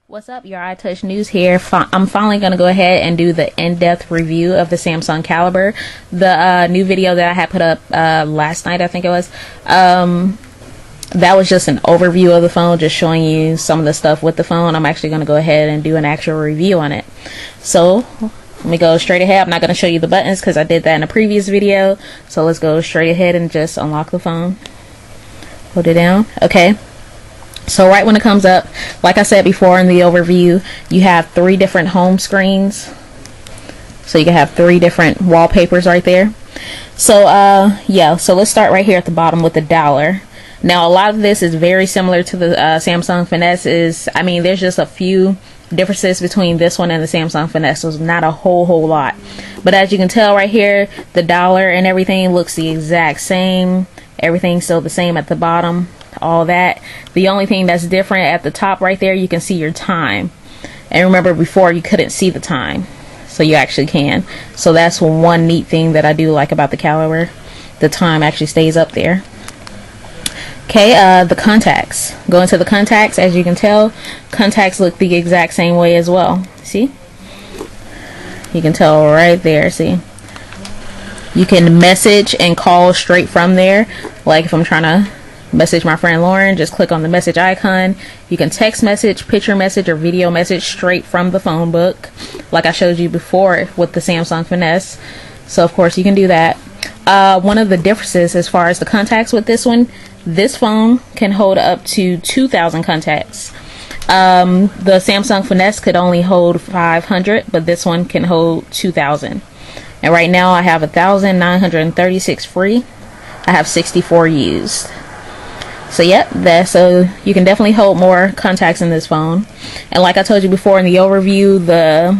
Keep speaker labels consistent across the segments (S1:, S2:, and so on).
S1: What's up, your iTouch News here. I'm finally going to go ahead and do the in-depth review of the Samsung Calibre. The new video that I had put up last night, I think it was, that was just an overview of the phone, just showing you some of the stuff with the phone. I'm actually going to go ahead and do an actual review on it. So let me go straight ahead. I'm not going to show you the buttons because I did that in a previous video. So let's go straight ahead and just unlock the phone. Hold it down. Okay. So right when it comes up, like I said before in the overview, you have 3 different home screens. So you can have 3 different wallpapers right there. So yeah, so let's start right here at the bottom with the dollar. Now a lot of this is very similar to the Samsung Finesse. I mean, there's just a few differences between this one and the Samsung Finesse, so not a whole lot. But as you can tell right here, the dollar and everything looks the exact same. Everything's still the same at the bottom, all that. The only thing that's different at the top right there, you can see your time. And remember, before you couldn't see the time, so you actually can. So that's one neat thing that I do like about the Calibre. The time actually stays up there. Okay, the contacts. Go into the contacts. As you can tell, contacts look the exact same way as well. See? You can tell right there, see? You can message and call straight from there. Like if I'm trying to message my friend Lauren, just click on the message icon. You can text message, picture message, or video message straight from the phone book, like I showed you before with the Samsung Finesse. So of course you can do that. One of the differences as far as the contacts with this one, this phone can hold up to 2,000 contacts. The Samsung Finesse could only hold 500, but this one can hold 2,000. And right now I have 1,936 free. I have 64 used. So yep, so you can definitely hold more contacts in this phone. And like I told you before in the overview, the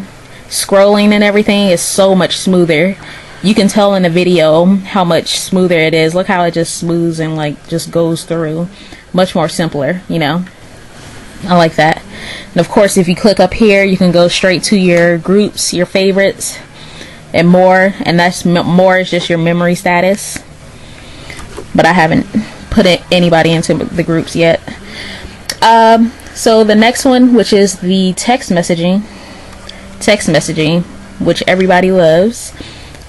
S1: scrolling and everything is so much smoother. You can tell in the video how much smoother it is. Look how it just smooths and like just goes through. Much more simpler, you know. I like that. And of course, if you click up here, you can go straight to your groups, your favorites, and more. And that's more is just your memory status. But I haven't put anybody into the groups yet. So the next one, which is the text messaging, which everybody loves.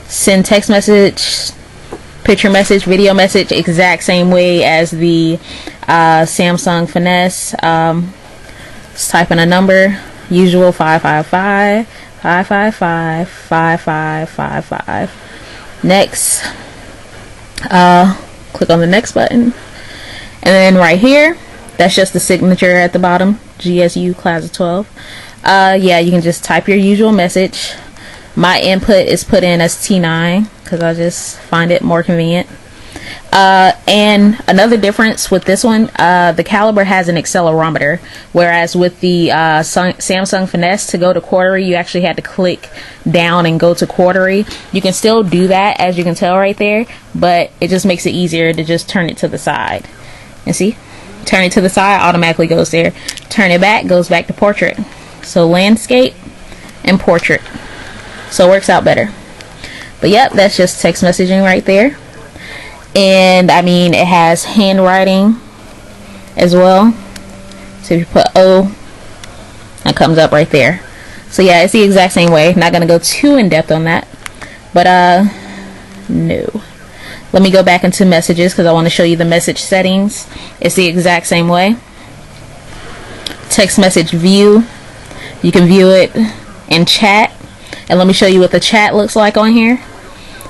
S1: Send text message, picture message, video message, exact same way as the Samsung Finesse. Let's type in a number, usual 555 555 5555. Next, click on the next button, and then right here, that's just the signature at the bottom, GSU class of 12. Yeah, you can just type your usual message. My input is put in as T9 because I just find it more convenient. And another difference with this one, the Calibre has an accelerometer, whereas with the Samsung Finesse, to go to quartering, you actually had to click down and go to quartering. You can still do that, as you can tell right there, but it just makes it easier to just turn it to the side. And see, turn it to the side, automatically goes there. Turn it back, goes back to portrait. So landscape and portrait. So it works out better. But yep, that's just text messaging right there. And I mean, it has handwriting as well. So if you put O, that comes up right there. So yeah, it's the exact same way. Not gonna go too in depth on that, but no. Let me go back into messages because I want to show you the message settings. It's the exact same way. Text message view, you can view it in chat. And let me show you what the chat looks like on here.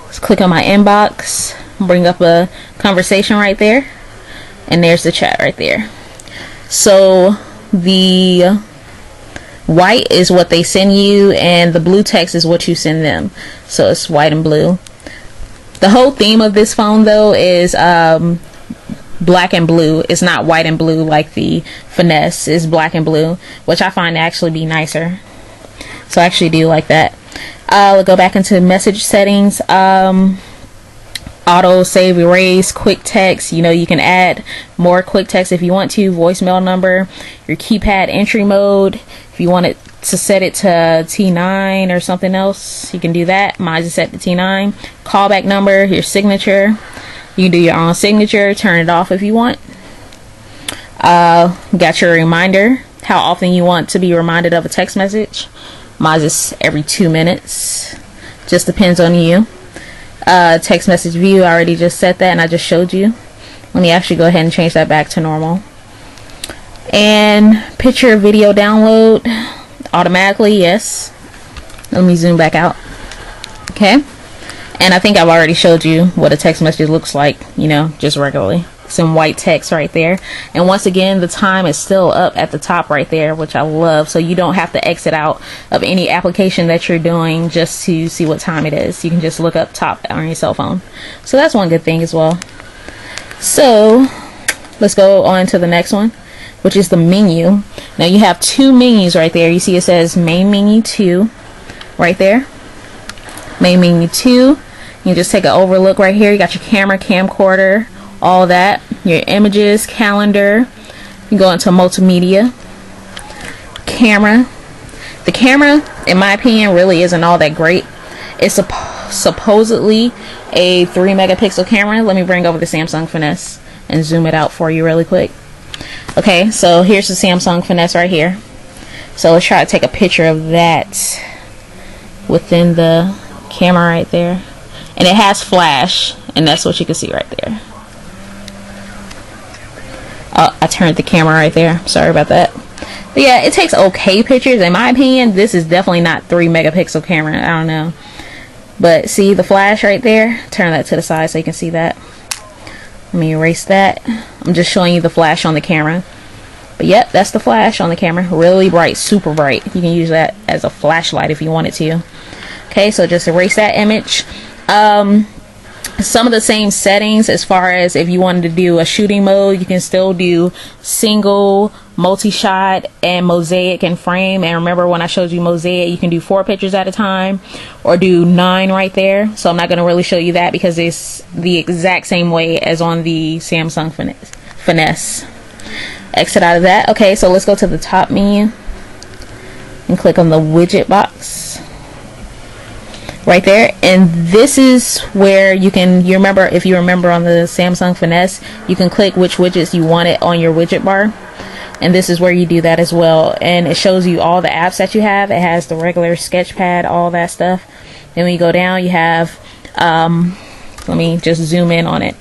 S1: Let's click on my inbox, bring up a conversation right there, and there's the chat right there. So the white is what they send you, and the blue text is what you send them. So it's white and blue. The whole theme of this phone though is black and blue. It's not white and blue like the Finesse. It's black and blue, which I find to actually be nicer. So I actually do like that. We'll go back into message settings. Auto save, erase, quick text. You know, you can add more quick text if you want to. Voicemail number, your keypad entry mode. If you want it to set it to T9 or something else, you can do that. Mine is set to T9. Callback number, your signature. You can do your own signature. Turn it off if you want. Got your reminder. how often you want to be reminded of a text message. Mine is every 2 minutes. Just depends on you. Text message view, I already just set that and I just showed you. Let me actually go ahead and change that back to normal. And picture video download automatically, yes. Let me zoom back out. Okay. And I think I've already showed you what a text message looks like, you know, just regularly. Some white text right there. And once again, the time is still up at the top right there, which I love. So you don't have to exit out of any application that you're doing just to see what time it is. You can just look up top on your cell phone. So that's one good thing as well. So let's go on to the next one, which is the menu. Now you have two menus right there. You see it says main menu 2 right there. Main menu 2. You can just take an overlook right here. You got your camera, camcorder, all that, your images, calendar. You go into multimedia, camera. The camera, in my opinion, really isn't all that great. It's supposedly a 3 megapixel camera. Let me bring over the Samsung Finesse and zoom it out for you really quick. Okay, so here's the Samsung Finesse right here. So let's try to take a picture of that within the camera right there. And it has flash, and that's what you can see right there. Oh, I turned the camera right there. Sorry about that. But yeah, it takes okay pictures. In my opinion, this is definitely not 3 megapixel camera. I don't know. But see the flash right there? Turn that to the side so you can see that. Let me erase that. I'm just showing you the flash on the camera. But yep, that's the flash on the camera. Really bright, super bright. You can use that as a flashlight if you wanted to. Okay, so just erase that image. Some of the same settings as far as if you wanted to do a shooting mode, you can still do single, multi-shot, and mosaic and frame. And remember when I showed you mosaic, you can do 4 pictures at a time or do 9 right there. So I'm not going to really show you that because it's the exact same way as on the Samsung Finesse. Exit out of that. Okay, so let's go to the top menu and click on the widget box right there, and this is where you can, if you remember on the Samsung Finesse, you can click which widgets you want it on your widget bar, and this is where you do that as well. And it shows you all the apps that you have. It has the regular Sketchpad, all that stuff. Then when you go down, you have let me just zoom in on it.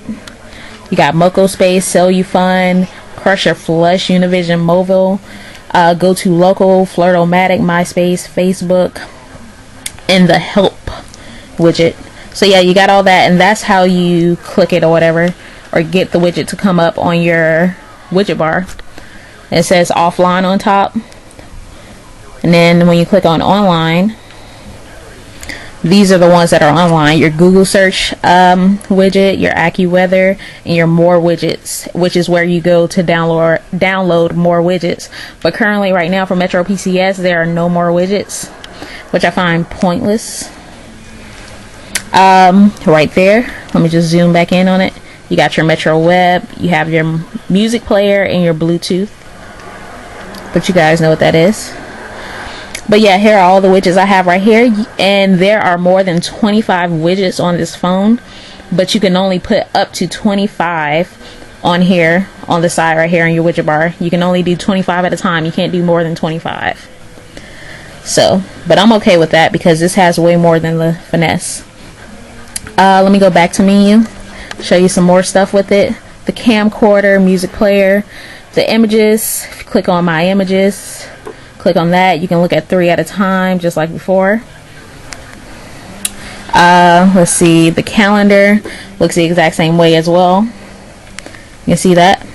S1: You got MocoSpace, Cellufun, Crusher Flush, Univision Mobile, Go To Local, Flirtomatic, MySpace, Facebook, and the help widget. So yeah, you got all that, and that's how you click it or whatever, or get the widget to come up on your widget bar. It says offline on top, and then when you click on online, these are the ones that are online: your Google search widget, your AccuWeather, and your more widgets, which is where you go to download more widgets. But currently right now for Metro PCS there are no more widgets, which I find pointless. Right there, let me just zoom back in on it. You got your Metro Web, you have your music player, and your Bluetooth, but you guys know what that is. But yeah, here are all the widgets I have right here, and there are more than 25 widgets on this phone, but you can only put up to 25 on here on the side right here on your widget bar. You can only do 25 at a time. You can't do more than 25. So, but I'm okay with that because this has way more than the Finesse. Let me go back to menu, show you some more stuff with it. The camcorder, music player, the images. If you click on my images, click on that, you can look at 3 at a time just like before. Let's see, the calendar looks the exact same way as well. You can see that.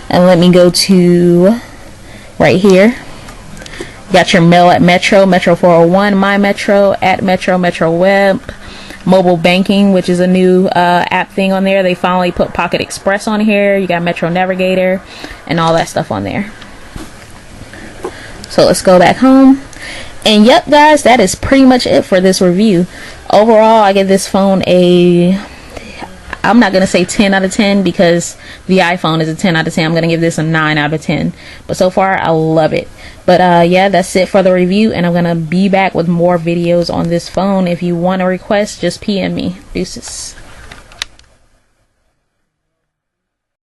S1: And let me go to right here. You got your mail at Metro, Metro 401, My Metro, at Metro, Metro Web, mobile banking, which is a new app thing on there. They finally put Pocket Express on here. You got Metro Navigator and all that stuff on there. So let's go back home. And yep guys, that is pretty much it for this review. Overall, I give this phone a, I'm not going to say 10 out of 10 because the iPhone is a 10 out of 10. I'm going to give this a 9 out of 10. But so far, I love it. But yeah, that's it for the review. And I'm going to be back with more videos on this phone. If you want a request, just PM me. Deuces.